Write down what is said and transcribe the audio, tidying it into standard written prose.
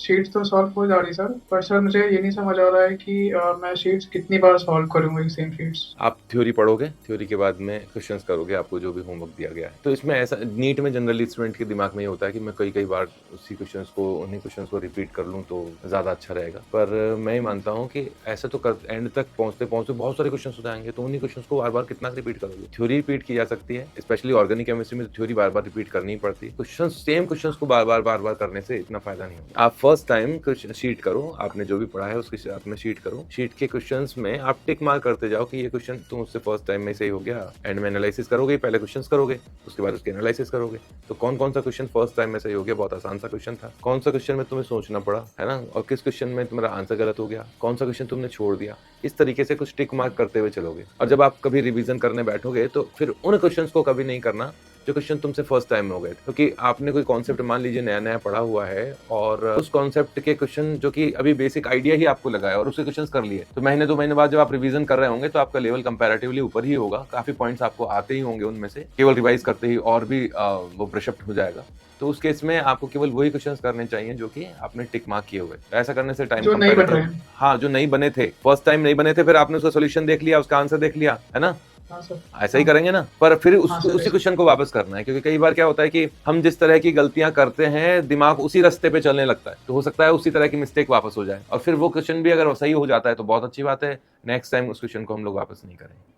Sheets तो solve हो जा रही सर, पर सर मुझे ये नहीं समझ आ रहा है कि मैं शीट्स कितनी बार सॉल्व करूँ वही सेम शीट्स। आप थ्योरी पढ़ोगे, थ्योरी के बाद में क्वेश्चंस करोगे, आपको जो भी होमवर्क दिया गया है। तो इसमें ऐसा नीट में जनरली स्टूडेंट के दिमाग में ये होता है कि मैं कई-कई बार उसी क्वेश्चंस को उन्हीं क्वेश्चंस को रिपीट कर लूँ तो ज़्यादा अच्छा रहेगा। पर मैं ये मानता हूँ कि ऐसा तो कर एंड तक पहुँचते-पहुँचते बहुत सारे क्वेश्चंस हो जाएँगे, तो उन्हीं क्वेश्चंस को बार-बार कितना रिपीट करोगे? थ्योरी रिपीट की जा सकती है, स्पेशली ऑर्गेनिक केमिस्ट्री में तो थ्योरी बार-बार रिपीट करनी ही पड़ती है। क्वेश्चंस सेम क्वेश्चंस को बार-बार, बार-बार करने से इतना फायदा नहीं होगा। आप फर्स्ट टाइम कुछ शीट करो, आपने जो भी पढ़ा है उसके साथ में शीट करो। शीट के क्वेश्चंस में आप टिक मार्क करते जाओ कि ये क्वेश्चन तो मुझसे फर्स्ट टाइम में सही हो गया। एंड में एनालिसिस करोगे, पहले क्वेश्चंस करोगे, उसके बाद उसके एनालिसिस करोगे। तो कौन-कौन सा क्वेश्चन फर्स्ट टाइम में सही हो गया, बहुत आसान सा क्वेश्चन था। कौन सा क्वेश्चन में तुम्हें सोचना पड़ा, है ना? और किस क्वेश्चन में तुम्हारा आंसर गलत हो गया, कौन सा क्वेश्चन तुमने छोड़ दिया। इस तरीके से कुछ टिक मार्क करते हुए चलोगे। और जब आप कभी रिवीजन करने बैठोगे तो फिर उन क्वेश्चंस को कभी नहीं करना जो क्वेश्चन तुमसे फर्स्ट टाइम में हो गए थे। क्योंकि आपने कोई कॉन्सेप्ट मान लीजिए नया-नया पढ़ा हुआ है और उस कॉन्सेप्ट के क्वेश्चन जो कि अभी बेसिक आइडिया ही आपको लगा है और उसके क्वेश्चंस कर लिए। तो महीने 2 महीने बाद जब आप रिवीजन कर रहे होंगे तो आपका लेवल कंपैरेटिवली ऊपर ही होगा। काफ़ी पॉइंट्स आपको आते ही होंगे उनमें से। केवल रिवाइज करते ही और भी वो ब्रश अप हो जाएगा। तो उस केस में आपको केवल वही क्वेश्चंस करने चाहिए जो कि आपने टिक मार्क किए हुए। ऐसा करने से टाइम जो नहीं बन रहे कंपैरेटिव हैं। हाँ, जो नहीं बने थे, फर्स्ट टाइम नहीं बने थे, फिर आपने उसका सॉल्यूशन देख लिया, उसका आंसर देख लिया, है ना? हाँ सर। ऐसा ही हाँ। करेंगे ना, पर फिर हाँ उसको सर, उसी ऐसे। क्वेश्चन को वापस करना है क्योंकि कई बार क्या होता है कि हम जिस तरह की गलतियां करते हैं दिमाग उसी रास्ते पे चलने लगता है, तो हो सकता है उसी तरह की मिस्टेक वापस हो जाए और फिर वो क्वेश्चन भी अगर सही हो जाता है तो बहुत अच्छी बात है। नेक्स्ट टाइम उस क्वेश्चन को हम लोग वापस नहीं करेंगे।